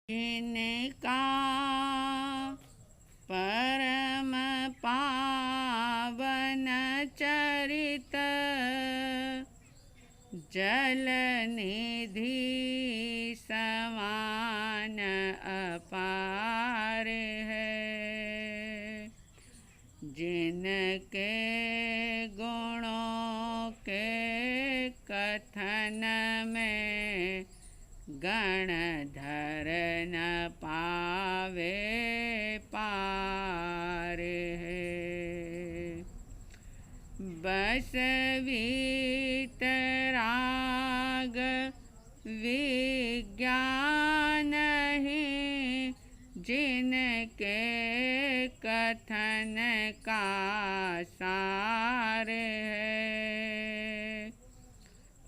जिनका परम पावन चरित जल निधि समान अपार है। जिनके गुणों के कथन में गणधर न पावे पार है। बस वीतराग विज्ञान ही जिनके कथन का सार है।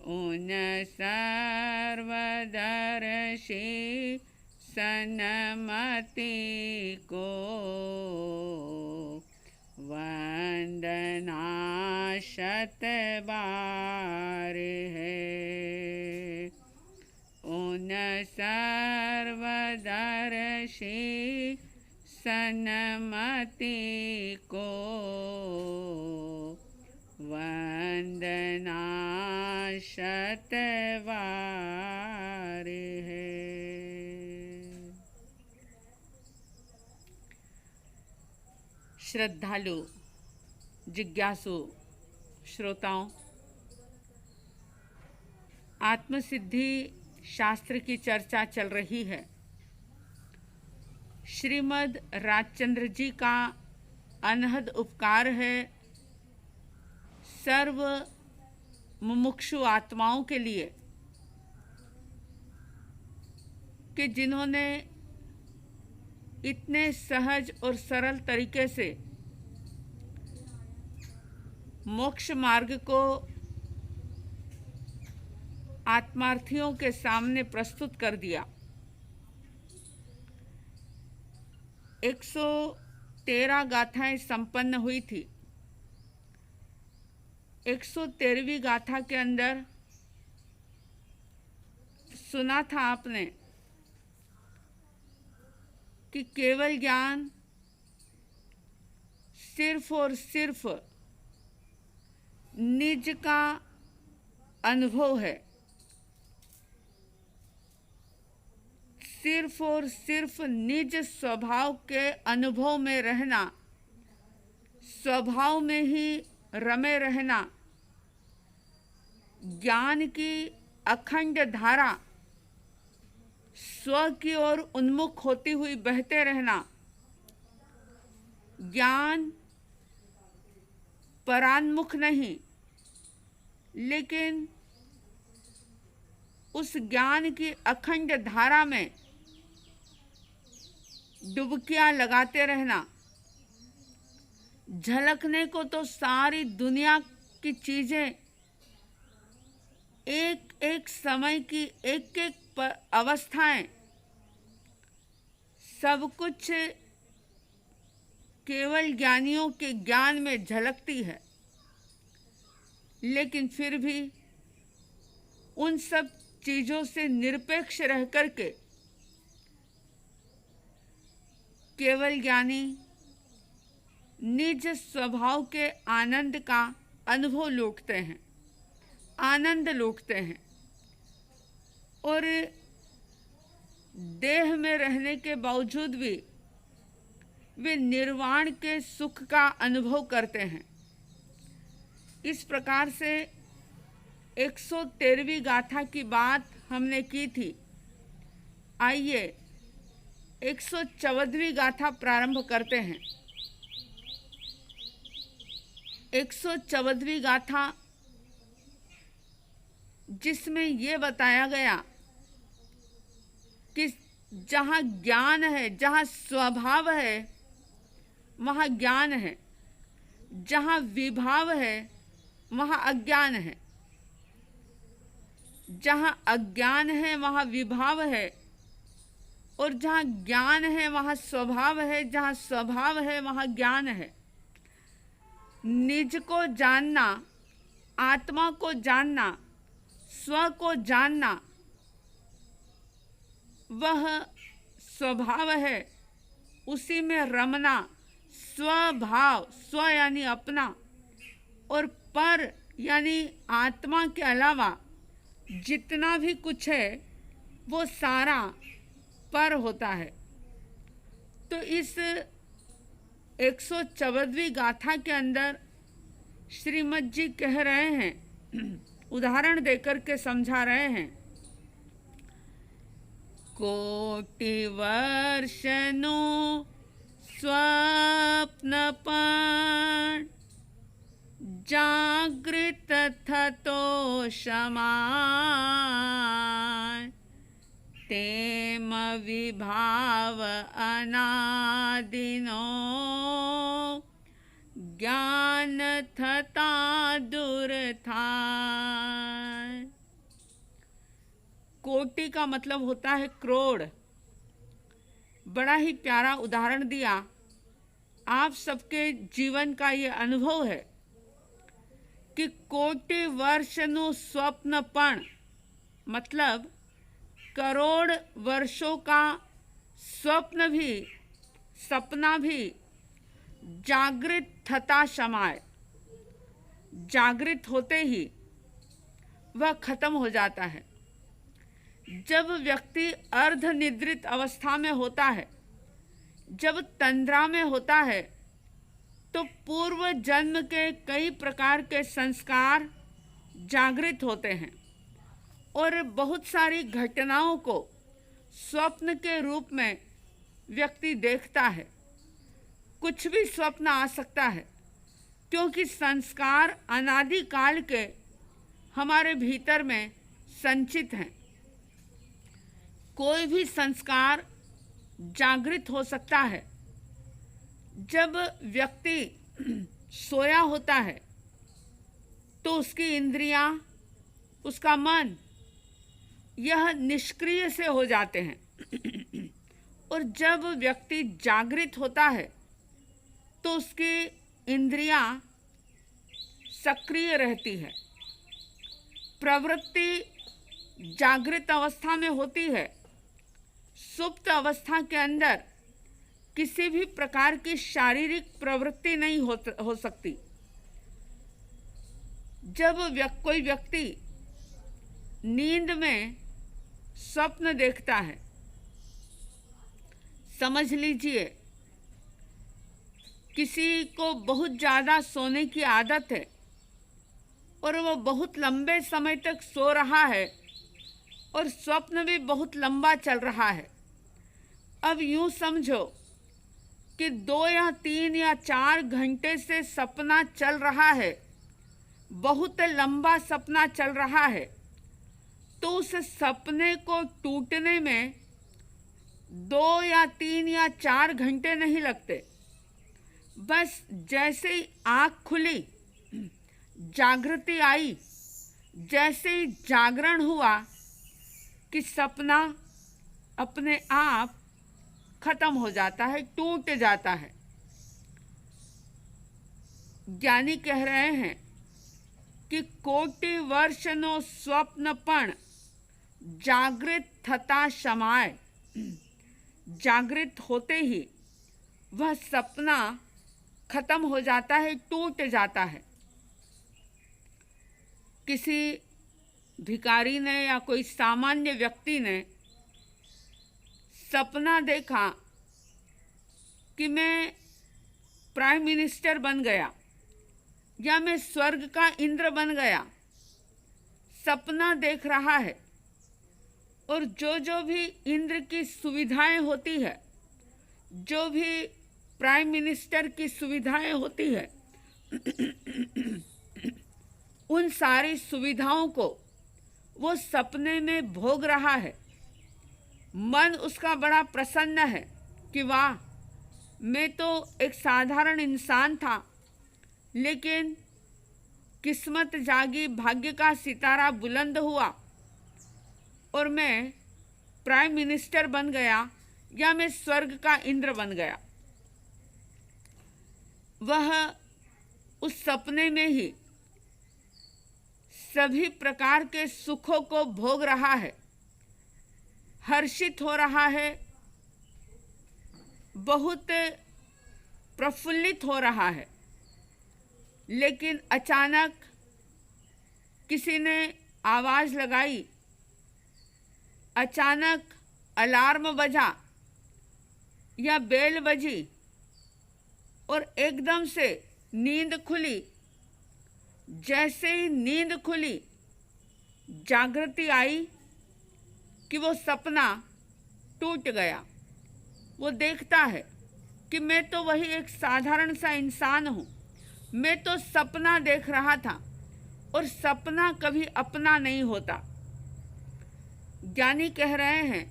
उन सर्वदर्शी सन्मति को वंदना शत बार है। उन सर्वदर्शी सन्मति को वंदना शत बार है। श्रद्धालु जिज्ञासु श्रोताओं, आत्मसिद्धि शास्त्र की चर्चा चल रही है। श्रीमद् राजचंद्र जी का अनहद उपकार है सर्व मुमुक्षु आत्माओं के लिए कि जिन्होंने इतने सहज और सरल तरीके से मोक्ष मार्ग को आत्मार्थियों के सामने प्रस्तुत कर दिया। 113 गाथाएं संपन्न हुई थी। 113वीं गाथा के अंदर सुना था आपने कि केवल ज्ञान सिर्फ और सिर्फ निज का अनुभव है। सिर्फ और सिर्फ निज स्वभाव के अनुभव में रहना, स्वभाव में ही रमे रहना, ज्ञान की अखंड धारा स्व की ओर उन्मुख होती हुई बहते रहना, ज्ञान परान्मुख नहीं लेकिन उस ज्ञान की अखंड धारा में डुबकियां लगाते रहना। झलकने को तो सारी दुनिया की चीजें एक एक समय की एक एक अवस्थाएं सब कुछ केवल ज्ञानियों के ज्ञान में झलकती है। लेकिन फिर भी उन सब चीजों से निरपेक्ष रह करके केवल ज्ञानी निज स्वभाव के आनंद का अनुभव लूटते हैं, आनंद लूटते हैं और देह में रहने के बावजूद भी वे निर्वाण के सुख का अनुभव करते हैं। इस प्रकार से 113वीं गाथा की बात हमने की थी। आइए 114वीं गाथा प्रारंभ करते हैं। 114वीं गाथा जिसमें ये बताया गया कि जहाँ ज्ञान है, जहाँ स्वभाव है वहाँ ज्ञान है, जहाँ विभाव है वहाँ अज्ञान है, जहाँ अज्ञान है वहाँ विभाव है और जहाँ ज्ञान है वहाँ स्वभाव है, जहाँ स्वभाव है वहाँ ज्ञान है। निज को जानना, आत्मा को जानना, स्व को जानना, वह स्वभाव है उसी में रमना, स्वभाव, स्व यानी अपना, और पर यानी आत्मा के अलावा जितना भी कुछ है वो सारा पर होता है। तो इस 114वीं गाथा के अंदर श्रीमद जी कह रहे हैं, उदाहरण देकर के समझा रहे हैं, कोटि वर्षनु स्वप्नपण जागृत थतो समान, तेम विभाव अनादिनो ज्ञान थता दूर था। कोटि का मतलब होता है करोड़। बड़ा ही प्यारा उदाहरण दिया। आप सबके जीवन का ये अनुभव है कि कोटि वर्षनु स्वप्नपण मतलब करोड़ वर्षों का स्वप्न भी, सपना भी जागृत थता समाय, जागृत होते ही वह खत्म हो जाता है। जब व्यक्ति अर्ध निद्रित अवस्था में होता है, जब तंद्रा में होता है, तो पूर्व जन्म के कई प्रकार के संस्कार जागृत होते हैं और बहुत सारी घटनाओं को स्वप्न के रूप में व्यक्ति देखता है। कुछ भी स्वप्न आ सकता है क्योंकि संस्कार अनादिकाल के हमारे भीतर में संचित हैं। कोई भी संस्कार जागृत हो सकता है। जब व्यक्ति सोया होता है तो उसकी इंद्रियां, उसका मन यह निष्क्रिय से हो जाते हैं और जब व्यक्ति जागृत होता है तो उसकी इंद्रियां सक्रिय रहती है। प्रवृत्ति जागृत अवस्था में होती है। सुप्त अवस्था के अंदर किसी भी प्रकार की शारीरिक प्रवृत्ति नहीं हो सकती। जब कोई व्यक्ति नींद में स्वप्न देखता है, समझ लीजिए किसी को बहुत ज़्यादा सोने की आदत है और वो बहुत लंबे समय तक सो रहा है और स्वप्न भी बहुत लंबा चल रहा है। अब यूँ समझो कि 2 या 3 या 4 घंटे से सपना चल रहा है, बहुत लंबा सपना चल रहा है, तो उस सपने को टूटने में 2 या 3 या 4 घंटे नहीं लगते। बस जैसे ही आँख खुली, जागृति आई, जैसे ही जागरण हुआ कि सपना अपने आप खत्म हो जाता है, टूट जाता है। ज्ञानी कह रहे हैं कि कोटि वर्षनो स्वप्नपण जागृत थता समाय, जागृत होते ही वह सपना खत्म हो जाता है, टूट जाता है। किसी भिखारी ने या कोई सामान्य व्यक्ति ने सपना देखा कि मैं प्राइम मिनिस्टर बन गया या मैं स्वर्ग का इंद्र बन गया, सपना देख रहा है, और जो भी इंद्र की सुविधाएं होती है, जो भी प्राइम मिनिस्टर की सुविधाएं होती है, उन सारी सुविधाओं को वो सपने में भोग रहा है। मन उसका बड़ा प्रसन्न है कि वाह, मैं तो एक साधारण इंसान था, लेकिन किस्मत जागी, भाग्य का सितारा बुलंद हुआ और मैं प्राइम मिनिस्टर बन गया या मैं स्वर्ग का इंद्र बन गया। वह उस सपने में ही सभी प्रकार के सुखों को भोग रहा है, हर्षित हो रहा है, बहुत प्रफुल्लित हो रहा है, लेकिन अचानक किसी ने आवाज़ लगाई, अचानक अलार्म बजा या बेल बजी और एकदम से नींद खुली। जैसे ही नींद खुली, जागृति आई कि वो सपना टूट गया। वो देखता है कि मैं तो वही एक साधारण सा इंसान हूँ, मैं तो सपना देख रहा था और सपना कभी अपना नहीं होता। ज्ञानी कह रहे हैं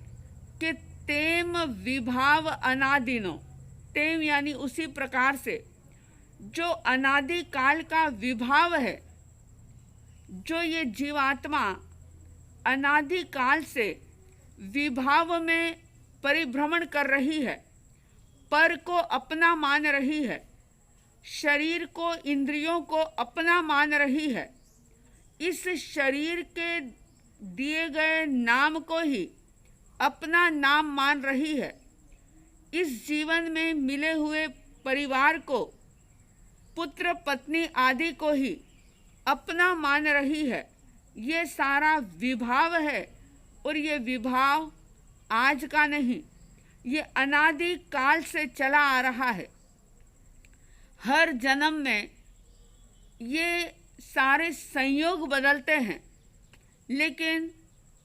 कि तेम विभाव अनादिनो, तेम यानी उसी प्रकार से जो अनादि काल का विभाव है, जो ये जीवात्मा अनादि काल से विभाव में परिभ्रमण कर रही है, पर को अपना मान रही है, शरीर को इंद्रियों को अपना मान रही है, इस शरीर के दिए गए नाम को ही अपना नाम मान रही है, इस जीवन में मिले हुए परिवार को, पुत्र पत्नी आदि को ही अपना मान रही है। ये सारा विभाव है और ये विभाव आज का नहीं, ये अनादि काल से चला आ रहा है। हर जन्म में ये सारे संयोग बदलते हैं, लेकिन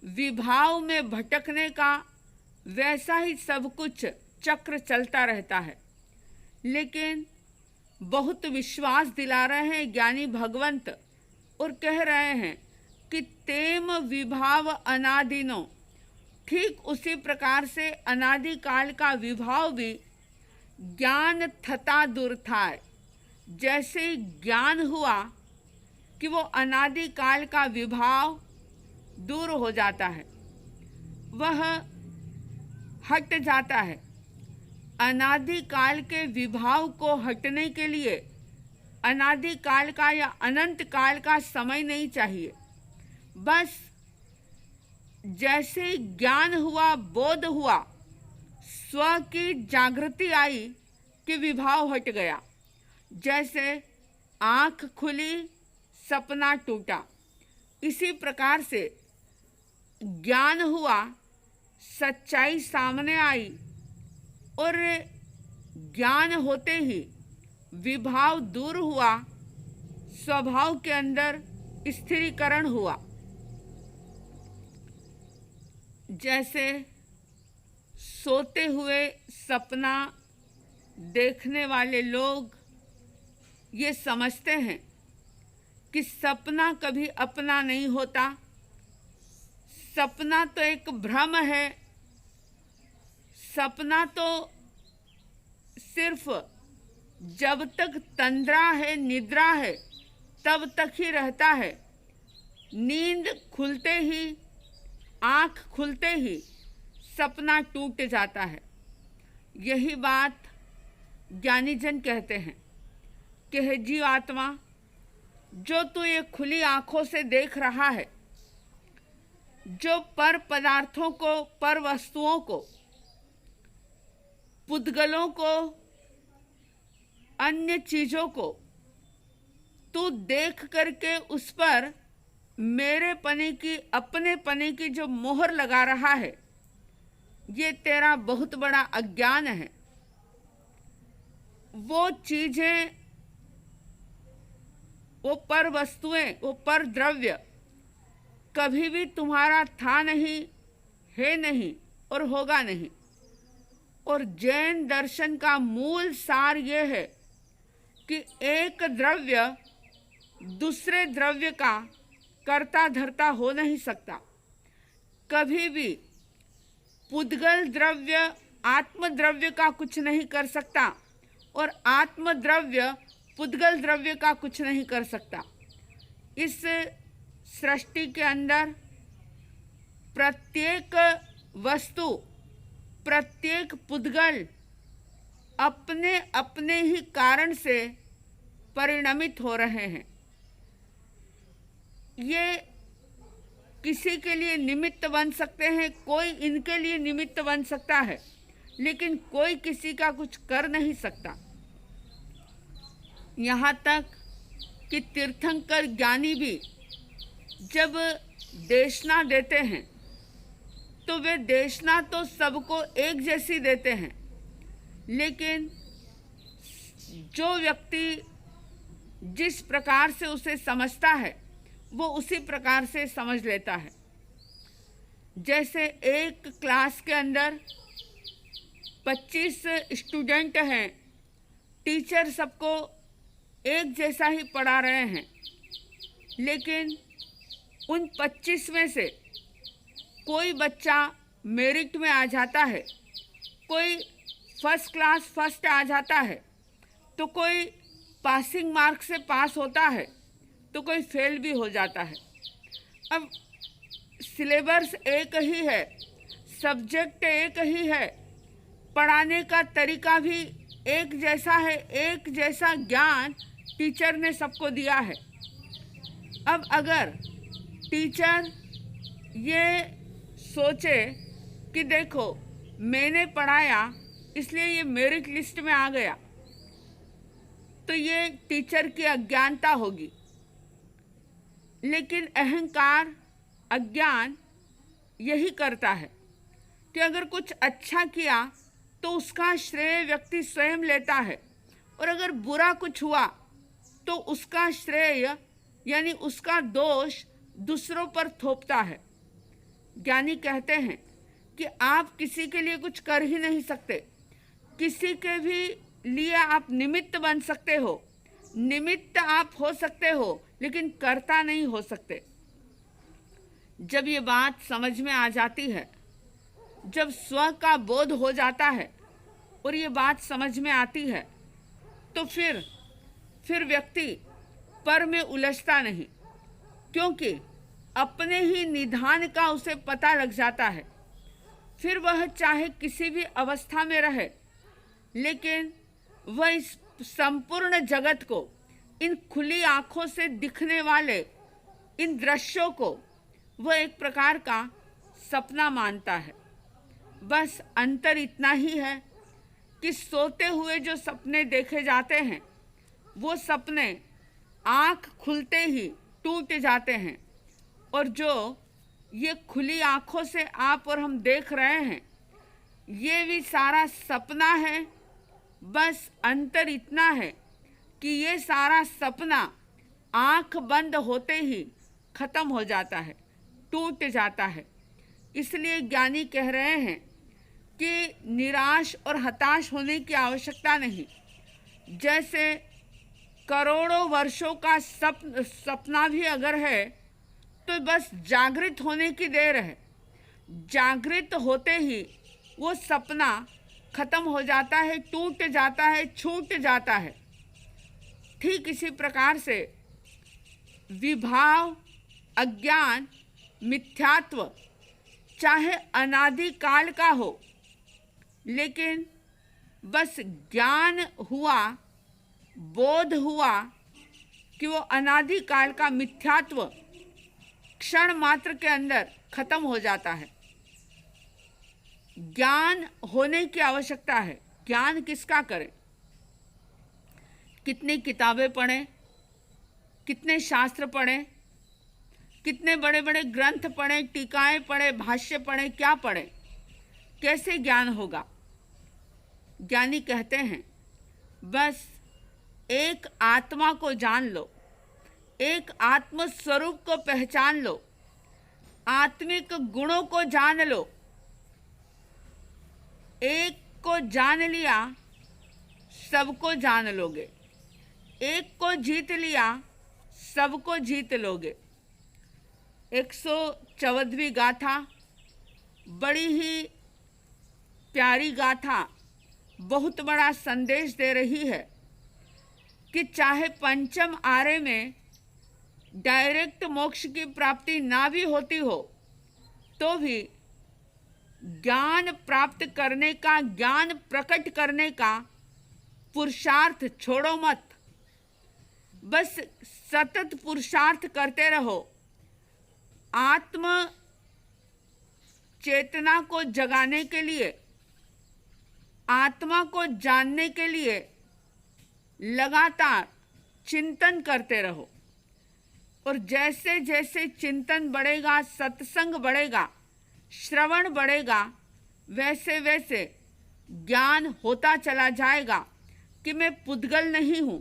विभाव में भटकने का वैसा ही सब कुछ चक्र चलता रहता है। लेकिन बहुत विश्वास दिला रहे हैं ज्ञानी भगवंत और कह रहे हैं कि तेम विभाव अनादिनो, ठीक उसी प्रकार से अनादि काल का विभाव भी ज्ञान थता दूर था। जैसे ही ज्ञान हुआ कि वो अनादि काल का विभाव दूर हो जाता है, वह हट जाता है। अनादि काल के विभाव को हटने के लिए अनादि काल का या अनंत काल का समय नहीं चाहिए। बस जैसे ज्ञान हुआ, बोध हुआ, स्व की जागृति आई कि विभाव हट गया। जैसे आँख खुली, सपना टूटा, इसी प्रकार से ज्ञान हुआ, सच्चाई सामने आई और ज्ञान होते ही विभाव दूर हुआ, स्वभाव के अंदर स्थिरीकरण हुआ। जैसे सोते हुए सपना देखने वाले लोग ये समझते हैं कि सपना कभी अपना नहीं होता, सपना तो एक भ्रम है, सपना तो सिर्फ जब तक तंद्रा है, निद्रा है, तब तक ही रहता है। नींद खुलते ही, आँख खुलते ही सपना टूट जाता है। यही बात ज्ञानीजन कहते हैं कि हे जीवात्मा, जो तू ये खुली आँखों से देख रहा है, जो पर पदार्थों को, पर वस्तुओं को, पुद्गलों को, अन्य चीज़ों को तू देख करके उस पर मेरे पने की, अपने पने की जो मोहर लगा रहा है, ये तेरा बहुत बड़ा अज्ञान है। वो चीज़ें, वो पर वस्तुएं, वो पर द्रव्य कभी भी तुम्हारा था नहीं, है नहीं और होगा नहीं। और जैन दर्शन का मूल सार ये है कि एक द्रव्य दूसरे द्रव्य का कर्ता धर्ता हो नहीं सकता। कभी भी पुद्गल द्रव्य आत्म द्रव्य का कुछ नहीं कर सकता और आत्म द्रव्य पुद्गल द्रव्य का कुछ नहीं कर सकता। इस सृष्टि के अंदर प्रत्येक वस्तु, प्रत्येक पुद्गल अपने अपने ही कारण से परिणमित हो रहे हैं। ये किसी के लिए निमित्त बन सकते हैं, कोई इनके लिए निमित्त बन सकता है, लेकिन कोई किसी का कुछ कर नहीं सकता। यहाँ तक कि तीर्थंकर ज्ञानी भी जब देशना देते हैं तो वे देशना तो सबको एक जैसी देते हैं, लेकिन जो व्यक्ति जिस प्रकार से उसे समझता है वो उसी प्रकार से समझ लेता है। जैसे एक क्लास के अंदर 25 स्टूडेंट हैं, टीचर सबको एक जैसा ही पढ़ा रहे हैं, लेकिन उन 25 में से कोई बच्चा मेरिट में आ जाता है, कोई फर्स्ट क्लास फर्स्ट आ जाता है, तो कोई पासिंग मार्क से पास होता है, तो कोई फेल भी हो जाता है। अब सिलेबस एक ही है, सब्जेक्ट एक ही है, पढ़ाने का तरीका भी एक जैसा है, एक जैसा ज्ञान टीचर ने सबको दिया है। अब अगर टीचर ये सोचे कि देखो मैंने पढ़ाया इसलिए ये मेरिट लिस्ट में आ गया, तो ये टीचर की अज्ञानता होगी। लेकिन अहंकार, अज्ञान यही करता है कि अगर कुछ अच्छा किया तो उसका श्रेय व्यक्ति स्वयं लेता है, और अगर बुरा कुछ हुआ तो उसका श्रेय यानी उसका दोष दूसरों पर थोपता है। ज्ञानी कहते हैं कि आप किसी के लिए कुछ कर ही नहीं सकते, किसी के भी लिए आप निमित्त बन सकते हो, निमित्त आप हो सकते हो, लेकिन कर्ता नहीं हो सकते। जब ये बात समझ में आ जाती है, जब स्व का बोध हो जाता है और ये बात समझ में आती है, तो फिर व्यक्ति पर में उलझता नहीं, क्योंकि अपने ही निधान का उसे पता लग जाता है। फिर वह चाहे किसी भी अवस्था में रहे, लेकिन वह इस संपूर्ण जगत को, इन खुली आंखों से दिखने वाले इन दृश्यों को वह एक प्रकार का सपना मानता है। बस अंतर इतना ही है कि सोते हुए जो सपने देखे जाते हैं वो सपने आँख खुलते ही टूट जाते हैं, और जो ये खुली आँखों से आप और हम देख रहे हैं ये भी सारा सपना है। बस अंतर इतना है कि ये सारा सपना आँख बंद होते ही खत्म हो जाता है, टूट जाता है। इसलिए ज्ञानी कह रहे हैं कि निराश और हताश होने की आवश्यकता नहीं। जैसे करोड़ों वर्षों का सपना भी अगर है तो बस जागृत होने की देर है, जागृत होते ही वो सपना खत्म हो जाता है, टूट जाता है, छूट जाता है। ठीक इसी प्रकार से विभाव, अज्ञान, मिथ्यात्व चाहे अनादि काल का हो, लेकिन बस ज्ञान हुआ, बोध हुआ कि वो अनादि काल का मिथ्यात्व क्षण मात्र के अंदर खत्म हो जाता है। ज्ञान होने की आवश्यकता है। ज्ञान किसका करें? कितनी किताबें पढ़ें, कितने शास्त्र पढ़ें, कितने बड़े बड़े ग्रंथ पढ़ें, टीकाएं पढ़ें, भाष्य पढ़ें, क्या पढ़ें? कैसे ज्ञान होगा? ज्ञानी कहते हैं बस एक आत्मा को जान लो, एक आत्म स्वरूप को पहचान लो, आत्मिक गुणों को जान लो। एक को जान लिया सबको जान लोगे, एक को जीत लिया सबको जीत लोगे। 114वीं गाथा बड़ी ही प्यारी गाथा, बहुत बड़ा संदेश दे रही है कि चाहे पंचम आरे में डायरेक्ट मोक्ष की प्राप्ति ना भी होती हो तो भी ज्ञान प्राप्त करने का, ज्ञान प्रकट करने का पुरुषार्थ छोड़ो मत। बस सतत पुरुषार्थ करते रहो। आत्म चेतना को जगाने के लिए आत्मा को जानने के लिए लगातार चिंतन करते रहो, और जैसे जैसे चिंतन बढ़ेगा, सत्संग बढ़ेगा, श्रवण बढ़ेगा, वैसे वैसे ज्ञान होता चला जाएगा कि मैं पुद्गल नहीं हूँ,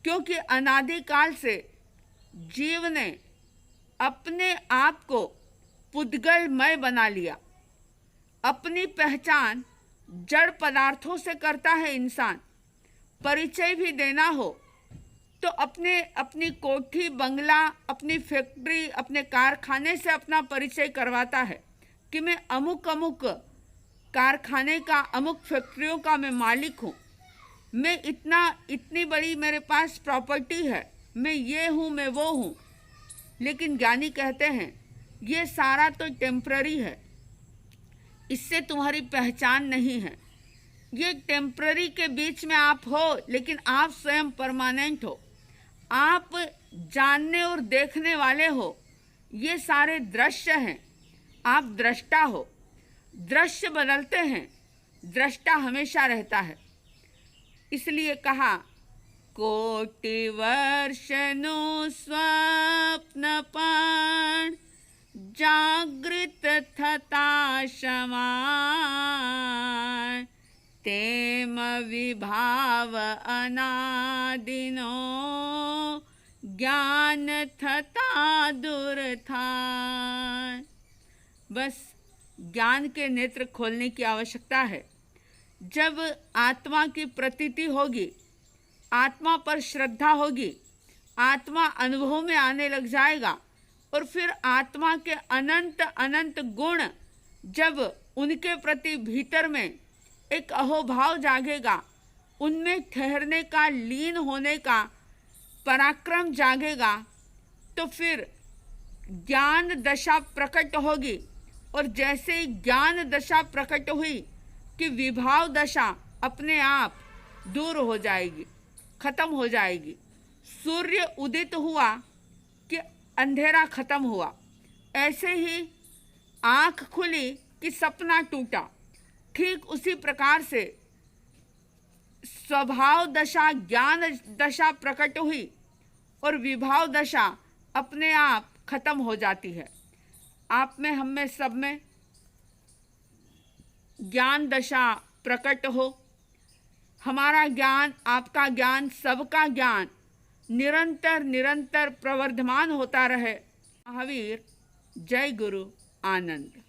क्योंकि अनादिकाल से जीव ने अपने आप को पुद्गलमय बना लिया। अपनी पहचान जड़ पदार्थों से करता है इंसान। परिचय भी देना हो तो अपनी कोठी, बंगला, अपनी फैक्ट्री, अपने कारखाने से अपना परिचय करवाता है कि मैं अमुक अमुक कारखाने का, अमुक फैक्ट्रियों का मैं मालिक हूँ, मैं इतनी बड़ी मेरे पास प्रॉपर्टी है, मैं ये हूँ, मैं वो हूँ। लेकिन ज्ञानी कहते हैं ये सारा तो टेम्पररी है, इससे तुम्हारी पहचान नहीं है। ये टेम्पररी के बीच में आप हो, लेकिन आप स्वयं परमानेंट हो। आप जानने और देखने वाले हो। ये सारे दृश्य हैं, आप दृष्टा हो। दृश्य बदलते हैं, दृष्टा हमेशा रहता है। इसलिए कहा कोटि वर्षनु स्वप्नपण जागृत थता शमान तेम विभाव अनादिनो ज्ञान थता दूर था। बस ज्ञान के नेत्र खोलने की आवश्यकता है। जब आत्मा की प्रतीति होगी, आत्मा पर श्रद्धा होगी, आत्मा अनुभव में आने लग जाएगा, और फिर आत्मा के अनंत अनंत गुण जब उनके प्रति भीतर में एक अहोभाव जागेगा, उनमें ठहरने का, लीन होने का पराक्रम जागेगा, तो फिर ज्ञान दशा प्रकट होगी। और जैसे ही ज्ञान दशा प्रकट हुई कि विभाव दशा अपने आप दूर हो जाएगी, खत्म हो जाएगी। सूर्य उदित हुआ कि अंधेरा खत्म हुआ। ऐसे ही आँख खुली कि सपना टूटा। ठीक उसी प्रकार से स्वभाव दशा, ज्ञान दशा प्रकट हुई और विभाव दशा अपने आप खत्म हो जाती है। आप में, हम में, सब में ज्ञान दशा प्रकट हो। हमारा ज्ञान, आपका ज्ञान, सबका ज्ञान निरंतर निरंतर प्रवर्धमान होता रहे। महावीर जय गुरु आनंद।